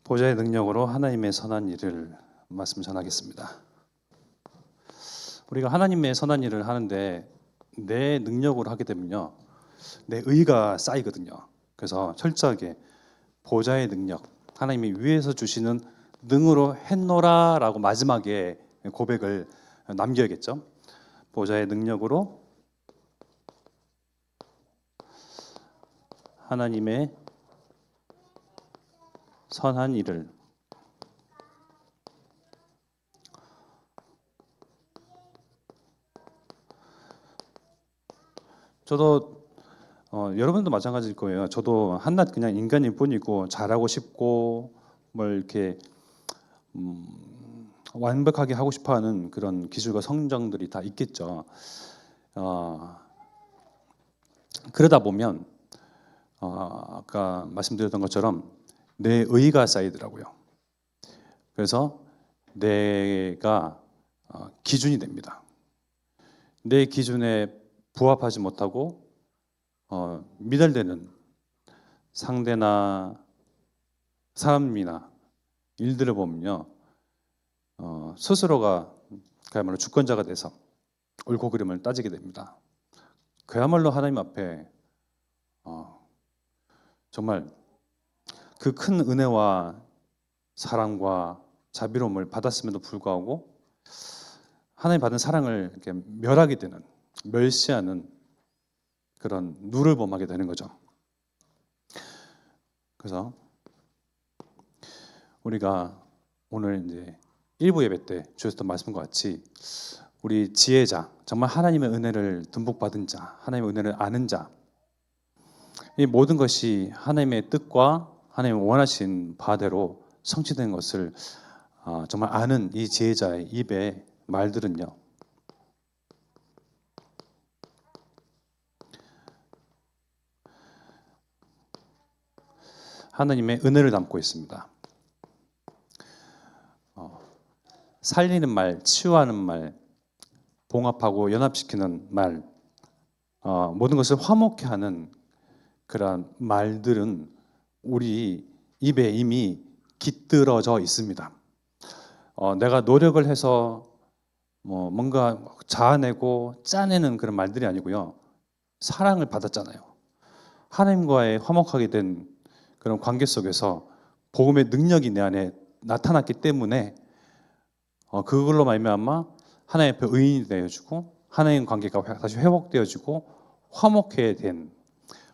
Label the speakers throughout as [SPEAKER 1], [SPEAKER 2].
[SPEAKER 1] 보좌의 능력으로 하나님의 선한 일을 말씀 전하겠습니다. 우리가 하나님의 선한 일을 하는데 내 능력으로 하게 되면요, 내 의가 쌓이거든요. 그래서 철저하게 보좌의 능력, 하나님이 위에서 주시는 능으로 했노라라고 마지막에 고백을 남겨야겠죠. 보좌의 능력으로 하나님의 선한 일을. 저도 여러분도 마찬가지일 거예요. 저도 한낱 그냥 인간일 뿐이고 잘하고 싶고 뭘 이렇게 완벽하게 하고 싶어하는 그런 기술과 성정들이 다 있겠죠. 그러다 보면 아까 말씀드렸던 것처럼 내 의가 쌓이더라고요. 그래서 내가 기준이 됩니다. 내 기준에 부합하지 못하고 미달되는 상대나 사람이나 일들을 보면요, 스스로가 그야말로 주권자가 돼서 옳고 그름을 따지게 됩니다. 그야말로 하나님 앞에 정말 그 큰 은혜와 사랑과 자비로움을 받았음에도 불구하고 하나님 받은 사랑을 이렇게 멸하게 되는, 멸시하는 그런 누를 범하게 되는 거죠. 그래서 우리가 오늘 이제 일부 예배 때 주셨던 말씀과 같이 우리 지혜자, 정말 하나님의 은혜를 듬뿍 받은 자, 하나님의 은혜를 아는 자, 이 모든 것이 하나님의 뜻과 하나님 원하신 바대로 성취된 것을 정말 아는 이 지혜자의 입의 말들은요, 하나님의 은혜를 담고 있습니다. 살리는 말, 치유하는 말, 봉합하고 연합시키는 말, 모든 것을 화목케 하는 그런 말들은 우리 입에 이미 깃들어져 있습니다. 내가 노력을 해서 뭔가 자아내고 짜내는 그런 말들이 아니고요, 사랑을 받았잖아요. 하나님과의 화목하게 된 그런 관계 속에서 복음의 능력이 내 안에 나타났기 때문에 그걸로 말미암아 하나님 앞에 의인이 되어지고 하나님 관계가 다시 회복되어지고 화목해 된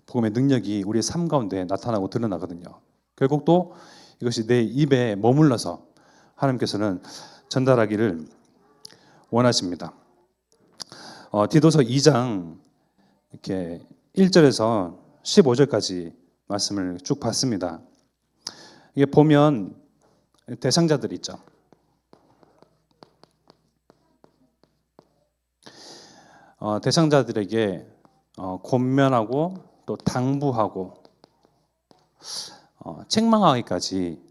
[SPEAKER 1] 복음의 능력이 우리의 삶 가운데 나타나고 드러나거든요. 결국 또 이것이 내 입에 머물러서 하나님께서는 전달하기를 원하십니다. 디도서 2장 이렇게 1절에서 15절까지 말씀을 쭉 봤습니다. 이게 보면 대상자들 있죠. 대상자들에게 권면하고 또 당부하고 책망하기까지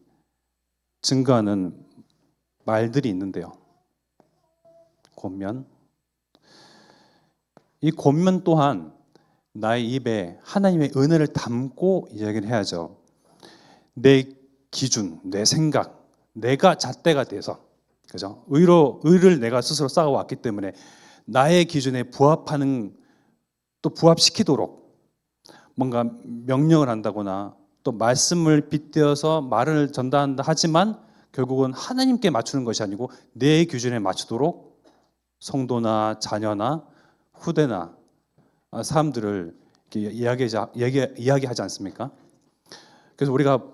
[SPEAKER 1] 증거하는 말들이 있는데요. 권면. 이 권면 또한 나의 입에 하나님의 은혜를 담고 이야기를 해야죠. 내 기준, 내 생각, 내가 잣대가 돼서, 그죠? 의를 내가 스스로 쌓아왔기 때문에 나의 기준에 부합하는, 또 부합시키도록 뭔가 명령을 한다거나 또 말씀을 빗대어서 말을 전달한다 하지만 결국은 하나님께 맞추는 것이 아니고 내 기준에 맞추도록 성도나 자녀나 후대나 사람들을 이야기하지 않습니까? 그래서 우리가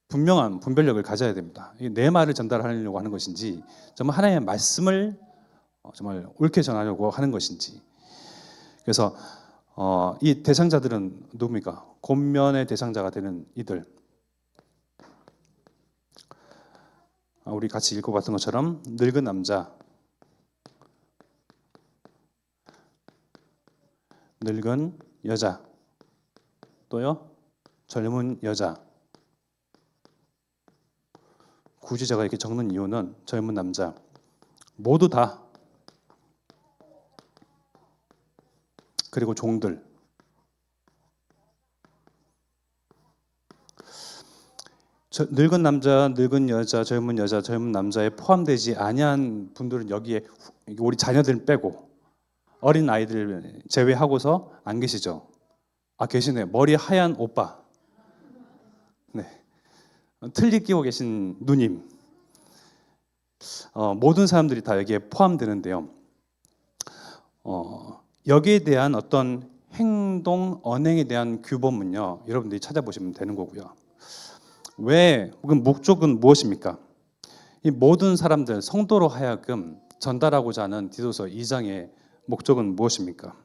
[SPEAKER 1] 분명한 분별력을 가져야 됩니다. 내 말을 전달하려고 하는 것인지 정말 하나님의 말씀을 정말 옳게 전하려고 하는 것인지. 그래서 이 대상자들은 누굽니까? 권면의 대상자가 되는 이들. 우리 같이 읽어봤던 것처럼 늙은 남자, 늙은 여자, 또요 젊은 여자. 굳이 제가 이렇게 적는 이유는 젊은 남자 모두 다, 그리고 종들. 늙은 남자, 늙은 여자, 젊은 여자, 젊은 남자에 포함되지 아니한 분들은 여기에 우리 자녀들 빼고 어린 아이들 제외하고서 안 계시죠? 아, 계시네요. 머리 하얀 오빠. 네. 틀니 끼고 계신 누님. 모든 사람들이 다 여기에 포함되는데요. 여기에 대한 어떤 행동, 언행에 대한 규범은요, 여러분들이 찾아보시면 되는 거고요. 왜, 혹은 목적은 무엇입니까? 이 모든 사람들, 성도로 하여금 전달하고자 하는 디도서 2장의 목적은 무엇입니까?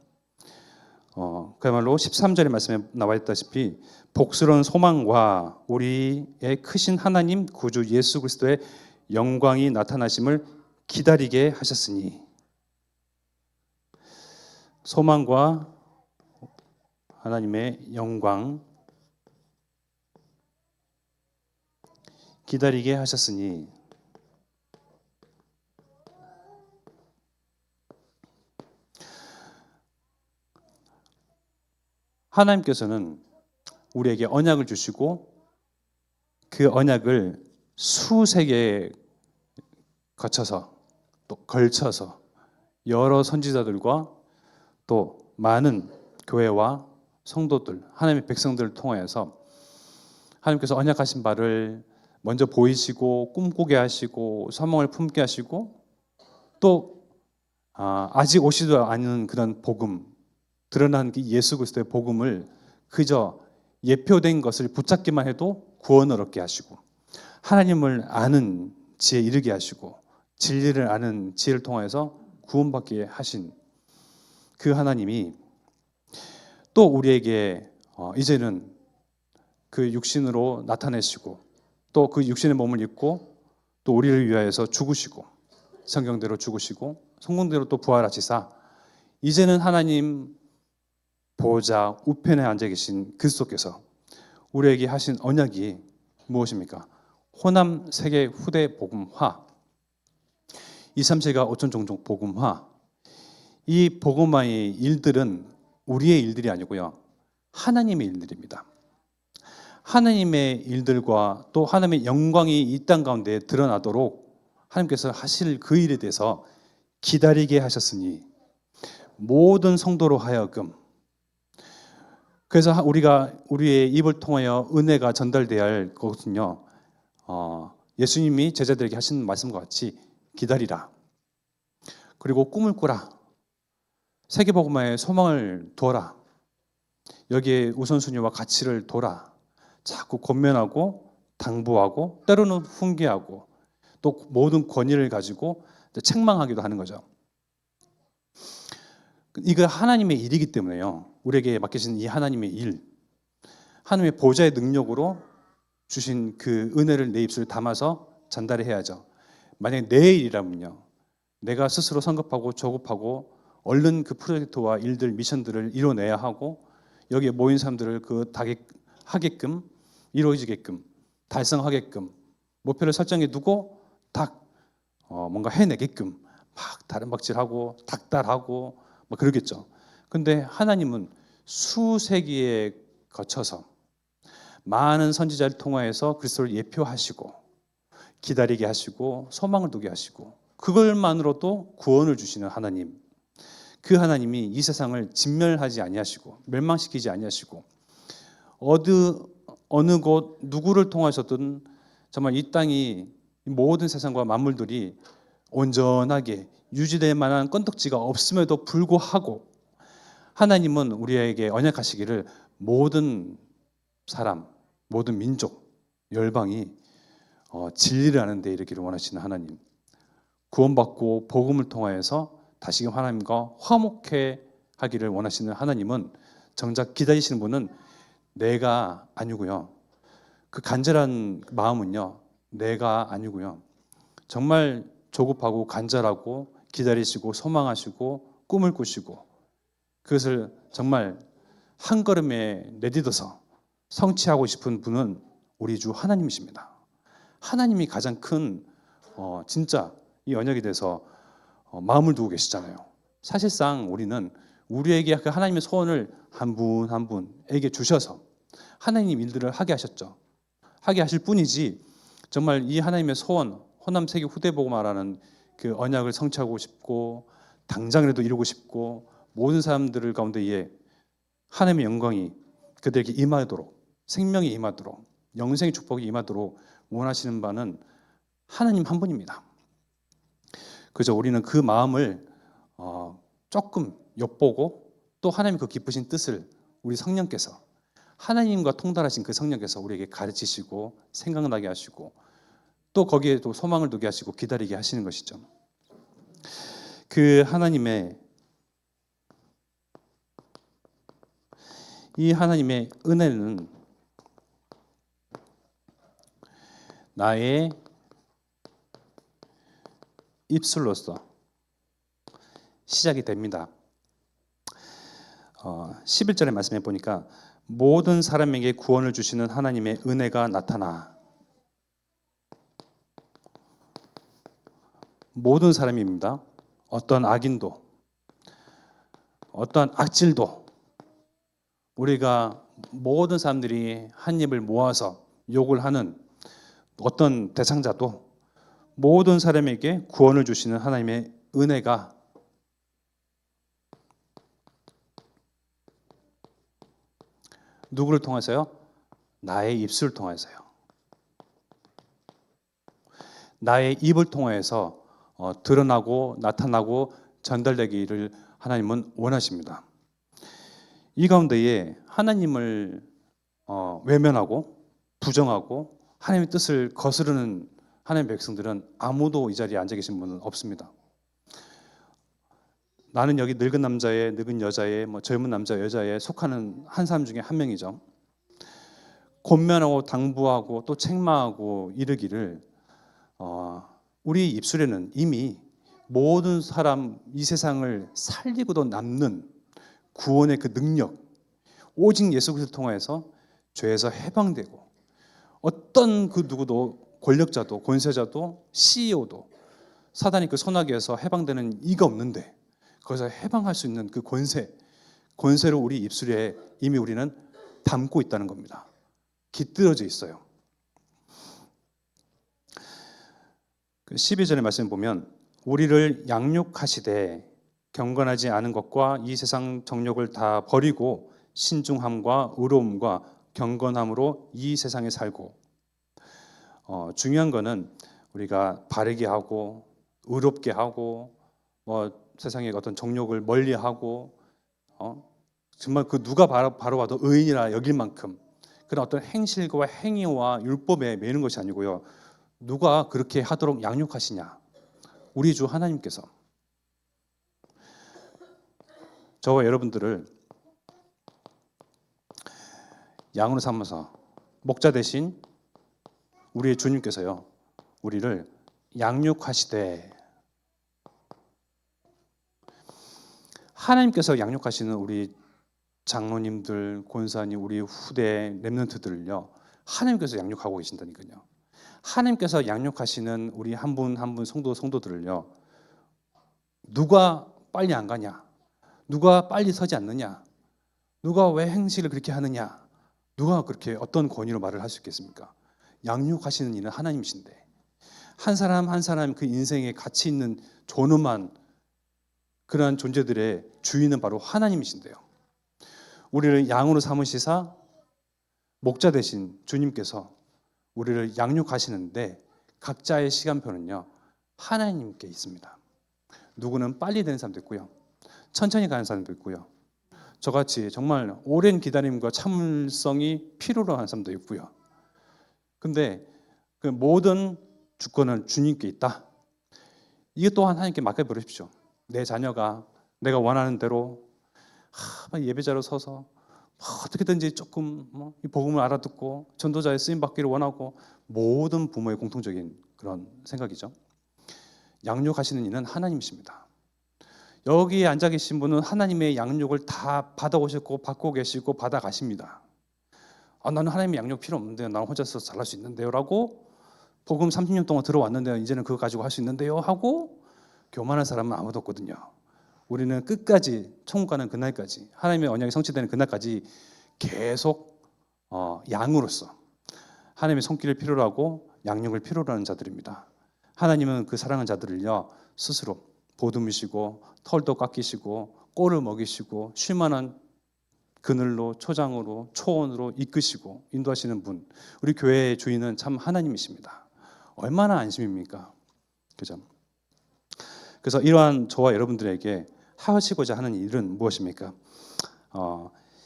[SPEAKER 1] 그야말로 13절의 말씀에 나와 있다시피 복스러운 소망과 우리의 크신 하나님 구주 예수 그리스도의 영광이 나타나심을 기다리게 하셨으니, 소망과 하나님의 영광 기다리게 하셨으니, 하나님께서는 우리에게 언약을 주시고 그 언약을 수세기에 거쳐서 또 걸쳐서 여러 선지자들과 또 많은 교회와 성도들, 하나님의 백성들을 통하여서 하나님께서 언약하신 바를 먼저 보이시고 꿈꾸게 하시고 소망을 품게 하시고 또 아직 오시지도 않은 그런 복음, 드러난 예수 그리스도의 복음을 그저 예표된 것을 붙잡기만 해도 구원을 얻게 하시고 하나님을 아는 지혜에 이르게 하시고 진리를 아는 지혜를 통해서 구원받게 하신 그 하나님이 또 우리에게 이제는 그 육신으로 나타내시고 또 그 육신의 몸을 입고 또 우리를 위하여서 죽으시고 성경대로 죽으시고 성경대로 또 부활하시사 이제는 하나님 보좌 우편에 앉아 계신 그리스도께서 우리에게 하신 언약이 무엇입니까? 호남 세계 후대 복음화, 2, 3세가 5천 종족 복음화. 이 복음화의 일들은 우리의 일들이 아니고요, 하나님의 일들입니다. 하나님의 일들과 또 하나님의 영광이 이 땅 가운데 드러나도록 하나님께서 하실 그 일에 대해서 기다리게 하셨으니 모든 성도로 하여금, 그래서 우리의 입을 통하여 은혜가 전달되어야 할 것은요, 예수님이 제자들에게 하신 말씀과 같이 기다리라. 그리고 꿈을 꾸라. 세계복음화에 소망을 두어라. 여기에 우선순위와 가치를 둬라. 자꾸 권면하고 당부하고 때로는 훈계하고 또 모든 권위를 가지고 책망하기도 하는 거죠. 이거 하나님의 일이기 때문에요. 우리에게 맡기신 이 하나님의 일, 하나님의 보좌의 능력으로 주신 그 은혜를 내 입술에 담아서 전달해야죠. 만약에 내 일이라면요, 내가 스스로 성급하고 조급하고 얼른 그 프로젝트와 일들, 미션들을 이뤄내야 하고 여기에 모인 사람들을 그 하게끔 이루어지게끔 달성하게끔 목표를 설정해 두고 딱 뭔가 해내게끔 막 다른 박질하고 닥달하고 뭐 그러겠죠. 근데 하나님은 수세기에 거쳐서 많은 선지자를 통하여서 그리스도를 예표하시고 기다리게 하시고 소망을 두게 하시고 그걸만으로도 구원을 주시는 하나님, 그 하나님이 이 세상을 진멸하지 아니하시고 멸망시키지 아니하시고 어느 곳 누구를 통하셨든 정말 이 땅이 모든 세상과 만물들이 온전하게 유지될 만한 건덕지가 없음에도 불구하고 하나님은 우리에게 언약하시기를 모든 사람, 모든 민족, 열방이 진리를 아는 데 이르기를 원하시는 하나님, 구원받고 복음을 통하여서 다시금 하나님과 화목해 하기를 원하시는 하나님은 정작 기다리시는 분은 내가 아니고요, 그 간절한 마음은요, 내가 아니고요, 정말 조급하고 간절하고 기다리시고 소망하시고 꿈을 꾸시고 그것을 정말 한 걸음에 내딛어서 성취하고 싶은 분은 우리 주 하나님이십니다. 하나님이 가장 큰 진짜 이 언약에 대해서 마음을 두고 계시잖아요. 사실상 우리는 우리에게 그 하나님의 소원을 한 분 한 분에게 주셔서 하나님 일들을 하게 하셨죠. 하게 하실 뿐이지 정말 이 하나님의 소원, 호남 세계 후대 보고 말하는 그 언약을 성취하고 싶고 당장이라도 이루고 싶고 모든 사람들을 가운데에 하나님의 영광이 그들에게 임하도록 생명이 임하도록 영생의 축복이 임하도록 원하시는 바는 하나님 한 분입니다. 그저 우리는 그 마음을 조금 엿보고 또 하나님 그 기쁘신 뜻을 우리 성령께서 하나님과 통달하신 그 성령께서 우리에게 가르치시고 생각나게 하시고 또 거기에 또 소망을 두게 하시고 기다리게 하시는 것이죠. 그 하나님의 이 하나님의 은혜는 나의 입술로서 시작이 됩니다. 11절의 말씀에 보니까 모든 사람에게 구원을 주시는 하나님의 은혜가 나타나. 모든 사람입니다. 어떤 악인도 어떤 악질도 우리가 모든 사람들이 한 입을 모아서 욕을 하는 어떤 대상자도 모든 사람에게 구원을 주시는 하나님의 은혜가 누구를 통해서요? 나의 입술을 통해서요. 나의 입을 통해서 드러나고 나타나고 전달되기를 하나님은 원하십니다. 이 가운데에 하나님을 외면하고 부정하고 하나님의 뜻을 거스르는 하나님의 백성들은 아무도 이 자리에 앉아 계신 분은 없습니다. 나는 여기 늙은 남자에 늙은 여자에 젊은 남자 여자에 속하는 한 사람 중에 한 명이죠. 권면하고 당부하고 또 책망하고 이르기를 우리 입술에는 이미 모든 사람 이 세상을 살리고도 남는 구원의 그 능력 오직 예수 그리스도를 통해서 죄에서 해방되고 어떤 그 누구도 권력자도 권세자도 CEO도 사단이 그 소나기에서 해방되는 이가 없는데 거기서 해방할 수 있는 그 권세로 우리 입술에 이미 우리는 담고 있다는 겁니다. 깃들어져 있어요. 12절의 말씀 보면 우리를 양육하시되 경건하지 않은 것과 이 세상 정욕을 다 버리고 신중함과 의로움과 경건함으로 이 세상에 살고 중요한 거는 우리가 바르게 하고 의롭게 하고 세상의 어떤 정욕을 멀리하고 정말 그 누가 바로 봐도 의인이라 여길 만큼 그런 어떤 행실과 행위와 율법에 매는 것이 아니고요. 누가 그렇게 하도록 양육하시냐? 우리 주 하나님께서 저와 여러분들을 양으로 삼아서 목자 대신 우리의 주님께서요. 우리를 양육하시되 하나님께서 양육하시는 우리 장로님들, 권사님, 우리 후대 렘넌트들을요. 하나님께서 양육하고 계신다니까요. 하나님께서 양육하시는 우리 한 분 한 분 성도들을요. 누가 빨리 안 가냐? 누가 빨리 서지 않느냐? 누가 왜 행실을 그렇게 하느냐? 누가 그렇게 어떤 권위로 말을 할 수 있겠습니까? 양육하시는 이는 하나님이신데 한 사람 한 사람 그 인생에 가치 있는 존엄한 그러한 존재들의 주인은 바로 하나님이신데요. 우리를 양으로 삼으시사 목자 되신 주님께서 우리를 양육하시는데 각자의 시간표는요. 하나님께 있습니다. 누구는 빨리 되는 사람도 있고요. 천천히 가는 사람도 있고요. 저같이 정말 오랜 기다림과 참을성이 필요로 하는 사람도 있고요. 근데 그 모든 주권은 주님께 있다. 이게 또한 하나님께 맡겨버리십시오. 내 자녀가 내가 원하는 대로 예배자로 서서 어떻게든지 조금 이 복음을 알아듣고 전도자의 쓰임 받기를 원하고 모든 부모의 공통적인 그런 생각이죠. 양육하시는 이는 하나님이십니다. 여기에 앉아 계신 분은 하나님의 양육을 다 받아오셨고 받고 계시고 받아가십니다. 나는 하나님의 양육 필요 없는데요. 나는 혼자서 잘할 수 있는데요. 라고 복음 30년 동안 들어왔는데요. 이제는 그거 가지고 할 수 있는데요. 하고 교만한 사람은 아무도 없거든요. 우리는 끝까지 천국 가는 그날까지 하나님의 언약이 성취되는 그날까지 계속 양으로서 하나님의 손길을 필요로 하고 양육을 필요로 하는 자들입니다. 하나님은 그 사랑하는 자들을요 스스로 보듬으시고 털도 깎이시고 꼴을 먹이시고 쉴만한 그늘로 초장으로 초원으로 이끄시고 인도하시는 분, 우리 교회의 주인은 참 하나님이십니다. 얼마나 안심입니까? 그죠? 그래서 이러한 저와 여러분들에게 하시고자 하는 일은 무엇입니까?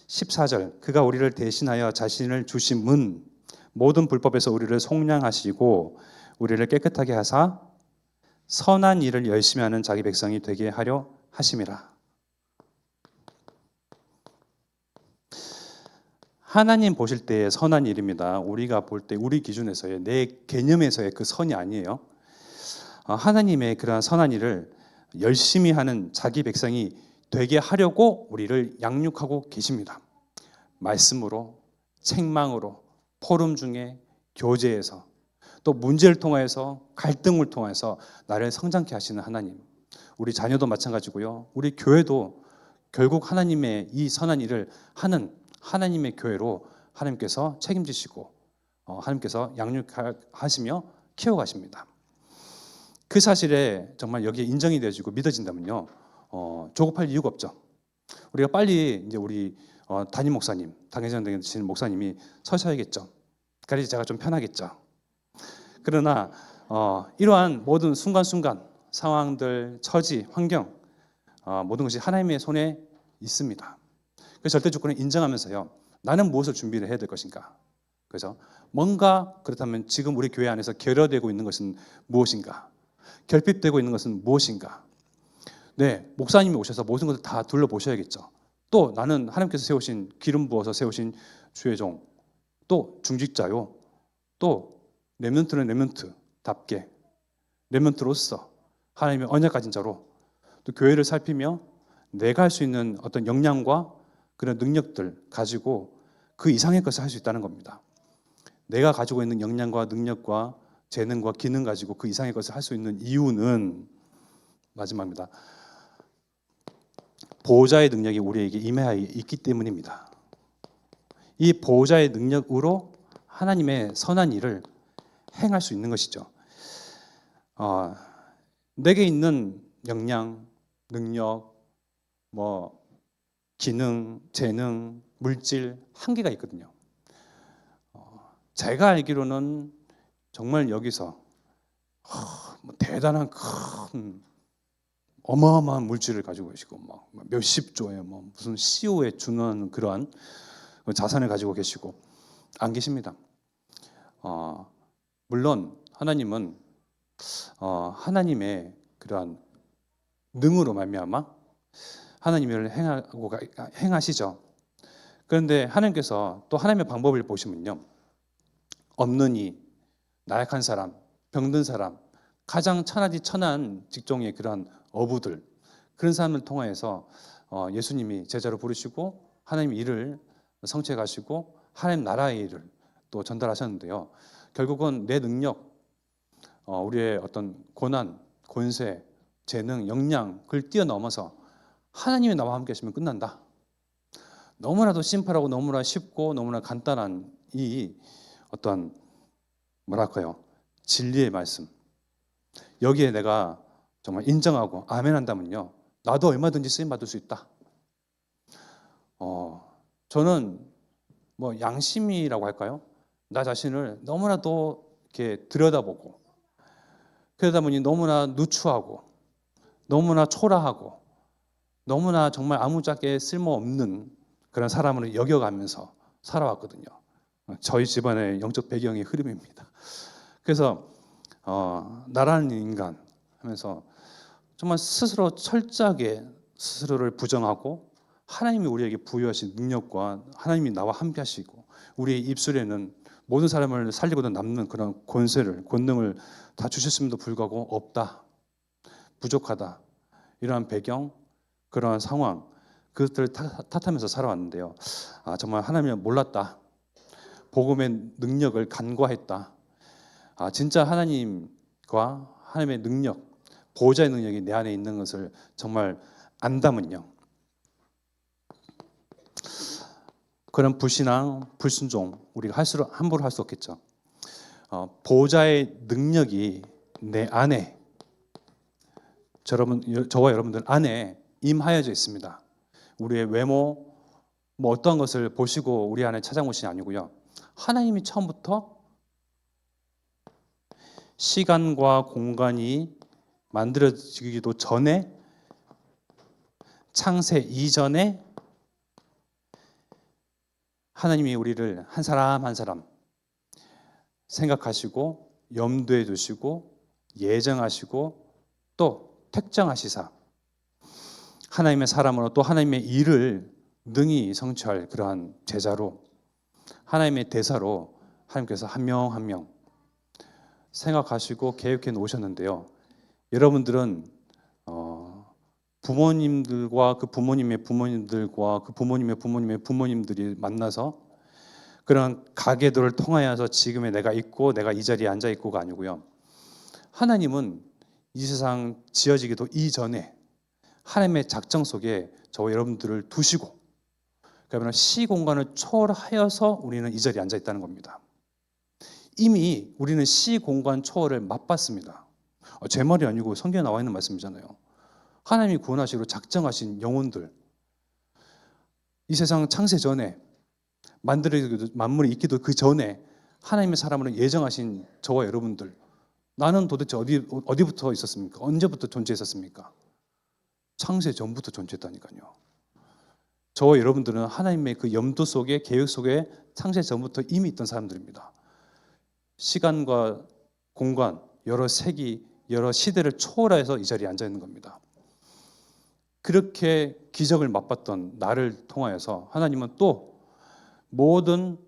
[SPEAKER 1] 14절 그가 우리를 대신하여 자신을 주심은 모든 불법에서 우리를 속량하시고 우리를 깨끗하게 하사 선한 일을 열심히 하는 자기 백성이 되게 하려 하심이라. 하나님 보실 때의 선한 일입니다. 우리가 볼 때 우리 기준에서의 내 개념에서의 그 선이 아니에요. 하나님의 그러한 선한 일을 열심히 하는 자기 백성이 되게 하려고 우리를 양육하고 계십니다. 말씀으로, 책망으로, 포럼 중에, 교제에서, 또 문제를 통해서, 갈등을 통해서 나를 성장케 하시는 하나님. 우리 자녀도 마찬가지고요. 우리 교회도 결국 하나님의 이 선한 일을 하는 하나님의 교회로 하나님께서 책임지시고 하나님께서 양육하시며 키워가십니다. 그 사실에 정말 여기에 인정이 되어지고 믿어진다면요, 조급할 이유가 없죠. 우리가 빨리 이제 우리 담임 목사님, 당회장 되시는 목사님이 서셔야겠죠. 그래야지 제가 좀 편하겠죠. 그러나 이러한 모든 순간순간 상황들, 처지, 환경 모든 것이 하나님의 손에 있습니다. 그 절대 조건을 인정하면서요, 나는 무엇을 준비를 해야 될 것인가? 그래서 뭔가 그렇다면 지금 우리 교회 안에서 결여되고 있는 것은 무엇인가? 결핍되고 있는 것은 무엇인가? 네, 목사님이 오셔서 모든 것을 다 둘러보셔야겠죠. 또 나는 하나님께서 세우신 기름 부어서 세우신 주의 종, 또 중직자요, 또 렘넌트는 렘넌트답게 렘넌트로서 하나님의 언약 가진 자로 또 교회를 살피며 내가 할 수 있는 어떤 역량과 그런 능력들 가지고 그 이상의 것을 할 수 있다는 겁니다. 내가 가지고 있는 역량과 능력과 재능과 기능 가지고 그 이상의 것을 할 수 있는 이유는 마지막입니다. 보호자의 능력이 우리에게 임하여 있기 때문입니다. 이 보호자의 능력으로 하나님의 선한 일을 행할 수 있는 것이죠. 내게 있는 역량, 능력, 기능, 재능, 물질 한계가 있거든요. 제가 알기로는 정말 여기서 대단한 큰 어마어마한 물질을 가지고 계시고 몇십 조의 무슨 CEO에 준하는 그러한 자산을 가지고 계시고 안 계십니다. 물론 하나님은 하나님의 그러한 능으로 말미암아 하나님을 행하시죠. 그런데 하나님께서 또 하나님의 방법을 보시면요, 없는 이, 나약한 사람, 병든 사람, 가장 천하디 천한 직종의 그러한 어부들, 그런 사람을 통하여서 예수님이 제자로 부르시고 하나님 일을 성취해 가시고 하나님 나라의 일을 또 전달하셨는데요. 결국은 내 능력, 우리의 어떤 고난, 권세, 재능, 역량 그걸 뛰어넘어서 하나님이 나와 함께 하시면 끝난다. 너무나도 심플하고 너무나 쉽고 너무나 간단한 이 어떤 뭐랄까요, 진리의 말씀, 여기에 내가 정말 인정하고 아멘 한다면요, 나도 얼마든지 쓰임 받을 수 있다. 저는 양심이라고 할까요? 나 자신을 너무나도 이렇게 들여다보고 그러다 보니 너무나 누추하고 너무나 초라하고 너무나 정말 아무짝에 쓸모없는 그런 사람으로 여겨가면서 살아왔거든요. 저희 집안의 영적 배경의 흐름입니다. 그래서 나라는 인간 하면서 정말 스스로 철저하게 스스로를 부정하고 하나님이 우리에게 부여하신 능력과 하나님이 나와 함께 하시고 우리의 입술에는 모든 사람을 살리고도 남는 그런 권능을 다 주셨음에도 불구하고 없다, 부족하다, 이러한 배경, 그러한 상황, 그것들을 탓하면서 살아왔는데요. 정말 하나님을 몰랐다, 복음의 능력을 간과했다. 진짜 하나님과 하나님의 능력, 보호자의 능력이 내 안에 있는 것을 정말 안다면요, 그런 불신앙, 불순종 우리가 함부로 할 수 없겠죠. 보호자의 능력이 내 안에, 저와 여러분들 안에 임하여져 있습니다. 우리의 외모, 뭐 어떠한 것을 보시고 우리 안에 찾아오신 게 아니고요. 하나님이 처음부터 시간과 공간이 만들어지기도 전에, 창세 이전에 하나님이 우리를 한 사람 한 사람 생각하시고 염두에 두시고 예정하시고 또 택정하시사 하나님의 사람으로 또 하나님의 일을 능히 성취할 그러한 제자로, 하나님의 대사로 하나님께서 한 명 한 명 생각하시고 계획해 놓으셨는데요. 여러분들은 부모님들과 그 부모님의 부모님들과 그 부모님의 부모님의 부모님들이 만나서 그런 가계들을 통하여서 지금의 내가 있고 내가 이 자리에 앉아 있고가 아니고요. 하나님은 이 세상 지어지기도 이전에 하나님의 작정 속에 저와 여러분들을 두시고, 그러면 시공간을 초월하여서 우리는 이 자리에 앉아 있다는 겁니다. 이미 우리는 시공간 초월을 맛봤습니다. 제 말이 아니고 성경에 나와 있는 말씀이잖아요. 하나님이 구원하시기로 작정하신 영혼들, 이 세상 창세 전에 만들어지기도 만물이 있기도 그 전에 하나님의 사람으로 예정하신 저와 여러분들, 나는 도대체 어디부터 있었습니까? 언제부터 존재했었습니까? 창세 전부터 존재했다니까요. 저와 여러분들은 하나님의 그 염두 속에, 계획 속에 창세 전부터 이미 있던 사람들입니다. 시간과 공간, 여러 세기, 여러 시대를 초월해서 이 자리에 앉아 있는 겁니다. 그렇게 기적을 맛봤던 나를 통하여서 하나님은 또 모든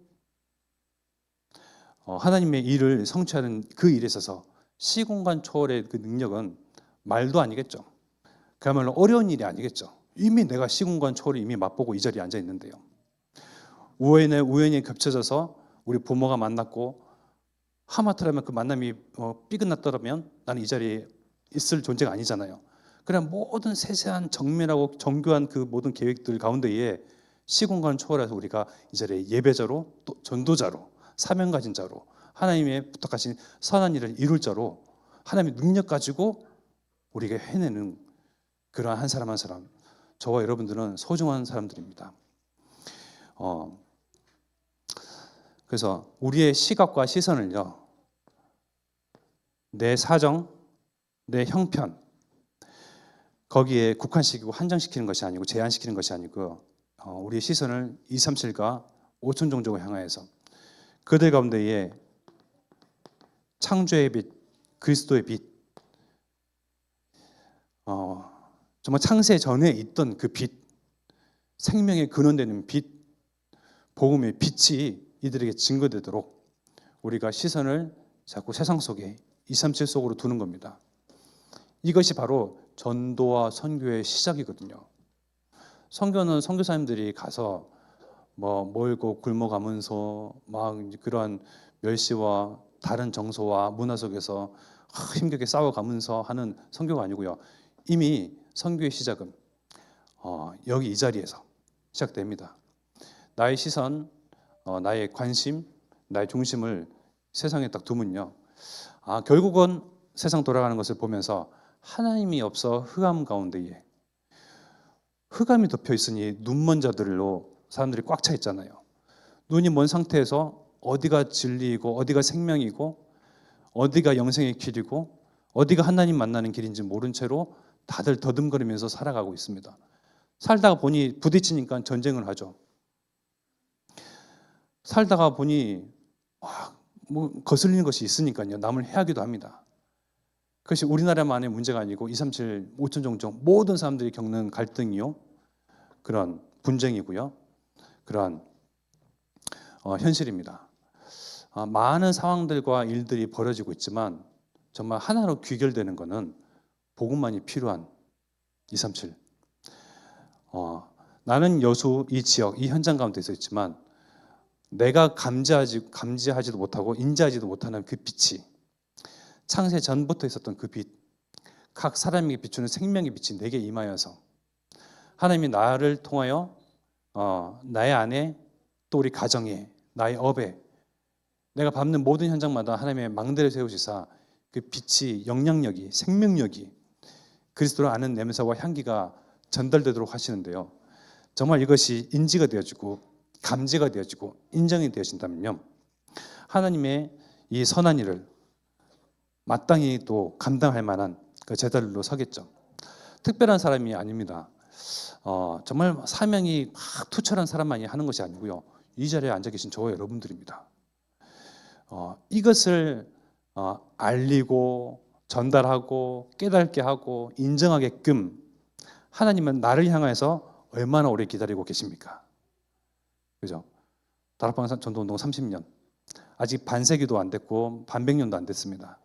[SPEAKER 1] 하나님의 일을 성취하는 그 일에 있어서 시공간 초월의 그 능력은 말도 아니겠죠. 그야말로 어려운 일이 아니겠죠. 이미 내가 시공간 초월을 이미 맛보고 이 자리에 앉아 있는데요. 우연히 겹쳐져서 우리 부모가 만났고 하마터라면 그 만남이 삐끗났더라면 나는 이 자리에 있을 존재가 아니잖아요. 그냥 모든 세세한 정밀하고 정교한 그 모든 계획들 가운데에 시공간 초월해서 우리가 이 자리에 예배자로, 또 전도자로, 사명 가진 자로, 하나님의 부탁하신 선한 일을 이룰 자로 하나님의 능력 가지고 우리가 해내는 그러한 한 사람 한 사람, 저와 여러분들은 소중한 사람들입니다. 그래서 우리의 시각과 시선을요, 내 사정, 내 형편 거기에 국한시키고 한정시키는 것이 아니고 제한시키는 것이 아니고 우리의 시선을 237과 5천 종족을 향하여서 그들 가운데에 창조의 빛, 그리스도의 빛, 정말 창세 전에 있던 그 빛, 생명의 근원되는 빛, 복음의 빛이 이들에게 증거되도록 우리가 시선을 자꾸 세상 속에 237 속으로 두는 겁니다. 이것이 바로 전도와 선교의 시작이거든요. 선교는 선교사님들이 가서 뭐 멀고 굶어가면서 막 그러한 멸시와 다른 정서와 문화 속에서 힘겹게 싸워가면서 하는 선교가 아니고요. 이미 선교의 시작은 여기 이 자리에서 시작됩니다. 나의 시선, 나의 관심, 나의 중심을 세상에 딱 두면요. 결국은 세상 돌아가는 것을 보면서 하나님이 없어 흑암 가운데에 흑암이 덮여 있으니 눈먼 자들로 사람들이 꽉 차 있잖아요. 눈이 먼 상태에서 어디가 진리이고 어디가 생명이고 어디가 영생의 길이고 어디가 하나님 만나는 길인지 모른 채로 다들 더듬거리면서 살아가고 있습니다. 살다가 보니 부딪히니까 전쟁을 하죠. 살다가 보니 뭐 거슬리는 것이 있으니까요. 남을 해하기도 합니다. 그것이 우리나라만의 문제가 아니고 237, 5천 종족 모든 사람들이 겪는 갈등이요. 그런 분쟁이고요. 그러한 현실입니다. 많은 상황들과 일들이 벌어지고 있지만 정말 하나로 귀결되는 것은 복음만이 필요한 237. 나는 여수 이 지역, 이 현장 가운데 있었지만 내가 감지하지도 못하고 인지하지도 못하는 그 빛이 창세 전부터 있었던 그 빛, 각 사람에게 비추는 생명의 빛이 내게 임하여서 하나님이 나를 통하여 나의 안에 또 우리 가정에 나의 업에 내가 밟는 모든 현장마다 하나님의 망대를 세우시사 그 빛이 영향력이 생명력이 그리스도를 아는 냄새와 향기가 전달되도록 하시는데요. 정말 이것이 인지가 되어지고 감지가 되어지고 인정이 되어진다면요. 하나님의 이 선한 일을 마땅히 또 감당할 만한 그 제자들로 서겠죠. 특별한 사람이 아닙니다. 정말 사명이 막 투철한 사람만이 하는 것이 아니고요. 이 자리에 앉아 계신 저와 여러분들입니다. 이것을 알리고 전달하고 깨닫게 하고 인정하게끔 하나님은 나를 향해서 얼마나 오래 기다리고 계십니까? 그죠? 다락방 전도운동 30년 아직 반세기도 안 됐고 반백년도 안 됐습니다.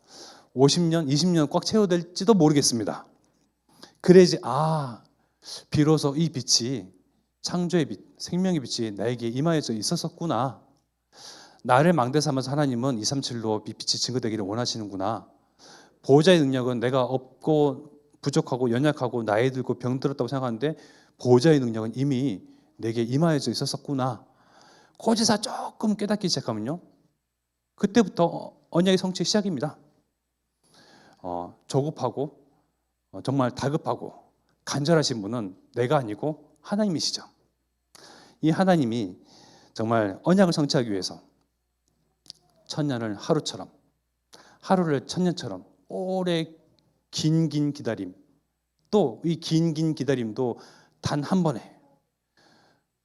[SPEAKER 1] 50년, 20년 꽉 채워될지도 모르겠습니다. 그래야지 비로소 이 빛이 창조의 빛, 생명의 빛이 나에게 임하여져 있었었구나. 나를 망대 삼아서 하나님은 237로 빛이 증거되기를 원하시는구나. 보호자의 능력은 내가 없고 부족하고 연약하고 나이 들고 병들었다고 생각하는데 보호자의 능력은 이미 내게 임하여져 있었었구나. 고지사 조금 깨닫기 시작하면요. 그때부터 언약의 성취의 시작입니다. 조급하고 정말 다급하고 간절하신 분은 내가 아니고 하나님이시죠. 이 하나님이 정말 언약을 성취하기 위해서 천년을 하루처럼 하루를 천년처럼 오래 긴 기다림 또 이 긴 기다림도 단 한 번에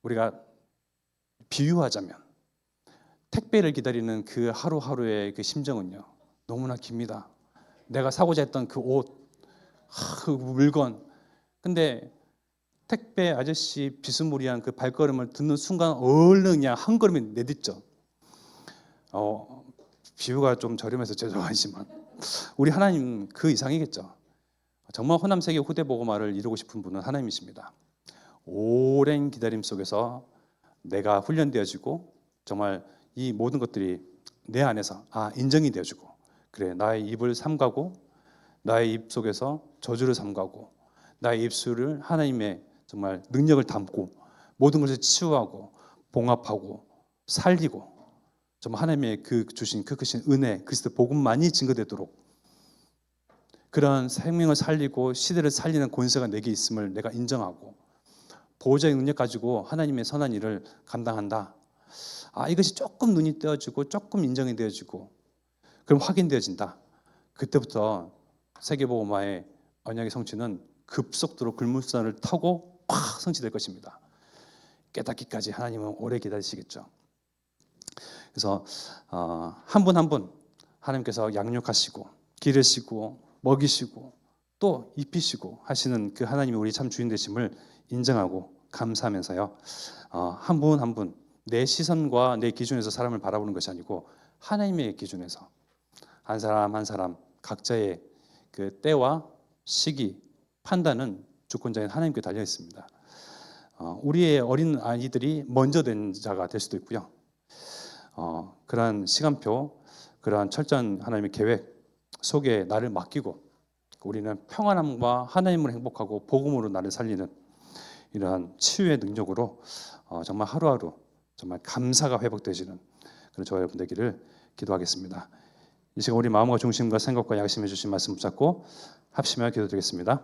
[SPEAKER 1] 우리가 비유하자면 택배를 기다리는 그 하루하루의 그 심정은요 너무나 깁니다. 내가 사고자 했던 그 옷, 그 물건 근데 택배 아저씨 비스무리한 그 발걸음을 듣는 순간 얼른 그냥 한 걸음에 내딛죠. 비유가 좀 저렴해서 죄송하지만 우리 하나님 그 이상이겠죠. 정말 호남세계 후대 복음화를 이루고 싶은 분은 하나님이십니다. 오랜 기다림 속에서 내가 훈련되어지고 정말 이 모든 것들이 내 안에서 인정이 되어지고 그래 나의 입을 삼가고 나의 입 속에서 저주를 삼가고 나의 입술을 하나님의 정말 능력을 담고 모든 것을 치유하고 봉합하고 살리고 정말 하나님의 그 주신 그 크신 은혜 그리스도 복음만이 증거되도록 그런 생명을 살리고 시대를 살리는 권세가 내게 있음을 내가 인정하고 보호자의 능력 가지고 하나님의 선한 일을 감당한다. 이것이 조금 눈이 떼어지고 조금 인정이 되어지고 그럼 확인되어진다. 그때부터 세계복음화의 언약의 성취는 급속도로 글물선을 타고 확 성취될 것입니다. 깨닫기까지 하나님은 오래 기다리시겠죠. 그래서 한 분 한 분 하나님께서 양육하시고 기르시고 먹이시고 또 입히시고 하시는 그 하나님이 우리 참 주인 되심을 인정하고 감사하면서요. 한 분 한 분 내 시선과 내 기준에서 사람을 바라보는 것이 아니고 하나님의 기준에서 한 사람 한 사람 각자의 그 때와 시기 판단은 주권자인 하나님께 달려 있습니다. 우리의 어린 아이들이 먼저 된 자가 될 수도 있고요. 그러한 시간표, 그러한 철저한 하나님의 계획 속에 나를 맡기고 우리는 평안함과 하나님을 행복하고 복음으로 나를 살리는 이러한 치유의 능력으로 정말 하루하루 정말 감사가 회복되시는 그런 저와 여러분 되기를 기도하겠습니다. 이 시간 우리 마음과 중심과 생각과 양심해 주신 말씀 붙잡고 합심하여 기도드리겠습니다.